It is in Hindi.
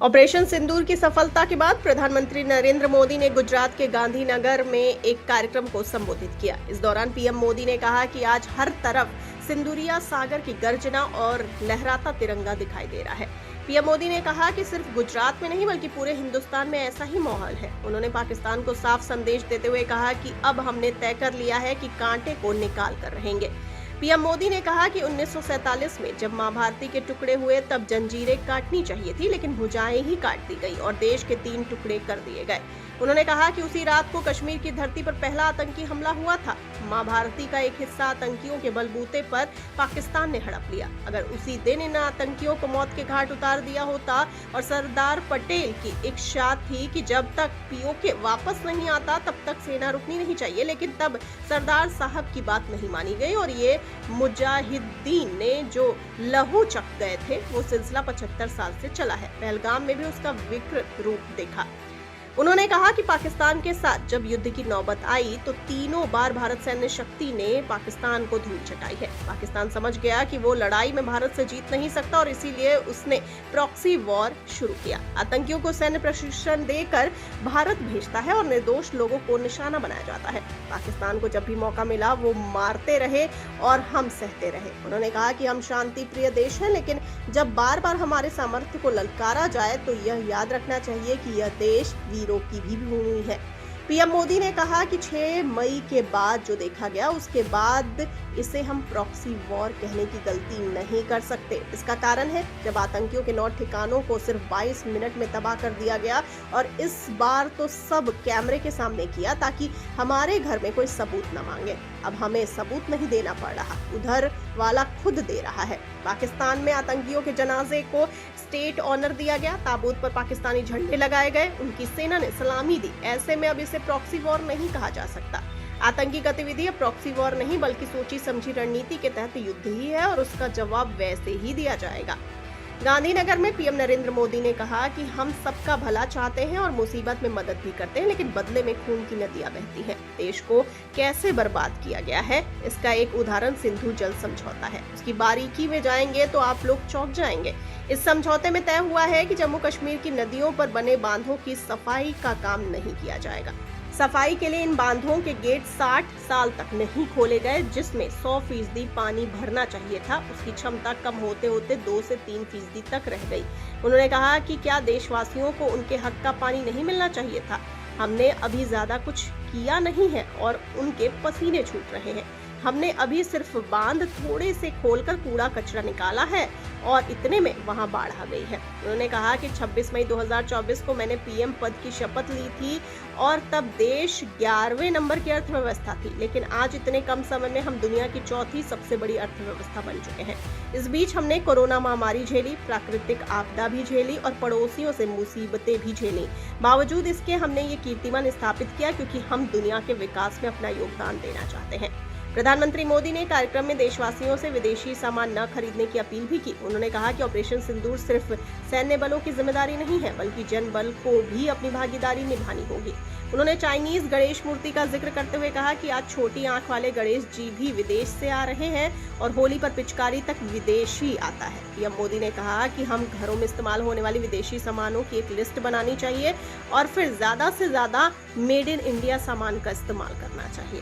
ऑपरेशन सिंदूर की सफलता के बाद प्रधानमंत्री नरेंद्र मोदी ने गुजरात के गांधीनगर में एक कार्यक्रम को संबोधित किया। इस दौरान पीएम मोदी ने कहा कि आज हर तरफ सिंदूरिया सागर की गर्जना और लहराता तिरंगा दिखाई दे रहा है। पीएम मोदी ने कहा कि सिर्फ गुजरात में नहीं बल्कि पूरे हिंदुस्तान में ऐसा ही माहौल है। उन्होंने पाकिस्तान को साफ संदेश देते हुए कहा कि अब हमने तय कर लिया है कि कांटे को निकाल कर रहेंगे। पीएम मोदी ने कहा कि 1947 में जब मां भारती के टुकड़े हुए तब जंजीरें काटनी चाहिए थी, लेकिन भुजाएं ही काट दी गई और देश के 3 टुकड़े कर दिए गए। उन्होंने कहा कि उसी रात को कश्मीर की धरती पर पहला आतंकी हमला हुआ था। मां भारती का एक हिस्सा आतंकियों के बलबूते पर पाकिस्तान ने हड़प लिया। अगर उसी दिन इन आतंकियों को मौत के घाट उतार दिया होता, और सरदार पटेल की इच्छा थी कि जब तक पीओके वापस नहीं आता तब तक सेना रुकनी नहीं चाहिए, लेकिन तब सरदार साहब की बात नहीं मानी गई और ये मुजाहिदीन ने जो लहू चख गए थे वो सिलसिला 75 साल से चला है। पहलगाम में भी उसका विकृत रूप देखा। उन्होंने कहा कि पाकिस्तान के साथ जब युद्ध की नौबत आई तो तीनों बार भारत सैन्य शक्ति ने पाकिस्तान को धूल चटाई है। पाकिस्तान समझ गया कि वो लड़ाई में भारत से जीत नहीं सकता और इसीलिए उसने प्रॉक्सी वॉर शुरू किया। आतंकियों को सैन्य प्रशिक्षण देकर भारत भेजता है और निर्दोष लोगों को निशाना बनाया जाता है। पाकिस्तान को जब भी मौका मिला वो मारते रहे और हम सहते रहे। उन्होंने कहा कि हम शांति प्रिय देश हैं, लेकिन जब बार बार हमारे सामर्थ्य को ललकारा जाए तो यह याद रखना चाहिए कि यह देश वीरों की भी भूमि है। पीएम मोदी ने कहा कि 6 मई के बाद जो देखा गया उसके बाद इसे हम प्रॉक्सी वॉर कहने की गलती नहीं कर सकते। इसका कारण है जब आतंकियों के 9 ठिकानों को सिर्फ 22 मिनट में तबाह कर दिया गया, और इस बार तो सब कैमरे के सामने किया ताकि हमारे घर में कोई सबूत न मांगे। अब हमें सबूत नहीं देना पड़ रहा, उधर वाला खुद दे रहा है। पाकिस्तान में आतंकियों के जनाजे को स्टेट ऑनर दिया गया, ताबूत पर पाकिस्तानी झंडे लगाए गए, उनकी सेना ने सलामी दी। ऐसे में अब इसे प्रॉक्सी वॉर नहीं कहा जा सकता। आतंकी गतिविधि अब प्रॉक्सी वॉर नहीं बल्कि सोची समझी रणनीति के तहत युद्ध ही है और उसका जवाब वैसे ही दिया जाएगा। गांधीनगर में पीएम नरेंद्र मोदी ने कहा कि हम सबका भला चाहते हैं और मुसीबत में मदद भी करते हैं, लेकिन बदले में खून की नदियां बहती हैं। देश को कैसे बर्बाद किया गया है इसका एक उदाहरण सिंधु जल समझौता है। उसकी बारीकी में जाएंगे तो आप लोग चौंक जाएंगे। इस समझौते में तय हुआ है कि जम्मू कश्मीर की नदियों पर बने बांधों की सफाई का काम नहीं किया जाएगा। सफाई के लिए इन बांधों के गेट 60 साल तक नहीं खोले गए, जिसमें 100% पानी भरना चाहिए था। उसकी क्षमता कम होते होते 2 से 3% तक रह गई। उन्होंने कहा कि क्या देशवासियों को उनके हक का पानी नहीं मिलना चाहिए था? हमने अभी ज्यादा कुछ किया नहीं है और उनके पसीने छूट रहे हैं। हमने अभी सिर्फ बांध थोड़े से खोलकर कूड़ा कचरा निकाला है और इतने में वहां बाढ़ आ गई है। उन्होंने कहा कि 26 मई 2024 को मैंने पीएम पद की शपथ ली थी और तब देश 11वें नंबर की अर्थव्यवस्था थी, लेकिन आज इतने कम समय में हम दुनिया की 4थी सबसे बड़ी अर्थव्यवस्था बन चुके हैं। इस बीच हमने कोरोना महामारी झेली, प्राकृतिक आपदा भी झेली और पड़ोसियों से मुसीबतें भी झेली। बावजूद इसके हमने ये कीर्तिमान स्थापित किया क्योंकि हम दुनिया के विकास में अपना योगदान देना चाहते हैं। प्रधानमंत्री मोदी ने कार्यक्रम में देशवासियों से विदेशी सामान न खरीदने की अपील भी की। उन्होंने कहा कि ऑपरेशन सिंदूर सिर्फ सैन्य बलों की जिम्मेदारी नहीं है बल्कि जन बल को भी अपनी भागीदारी निभानी होगी। उन्होंने चाइनीज गणेश मूर्ति का जिक्र करते हुए कहा कि आज छोटी आंख वाले गणेश जी भी विदेश से आ रहे हैं और होली पर पिचकारी तक विदेशी आता है। पीएम मोदी ने कहा कि हम घरों में इस्तेमाल होने वाली विदेशी सामानों की एक लिस्ट बनानी चाहिए और फिर ज्यादा से ज्यादा मेड इन इंडिया सामान का इस्तेमाल करना चाहिए।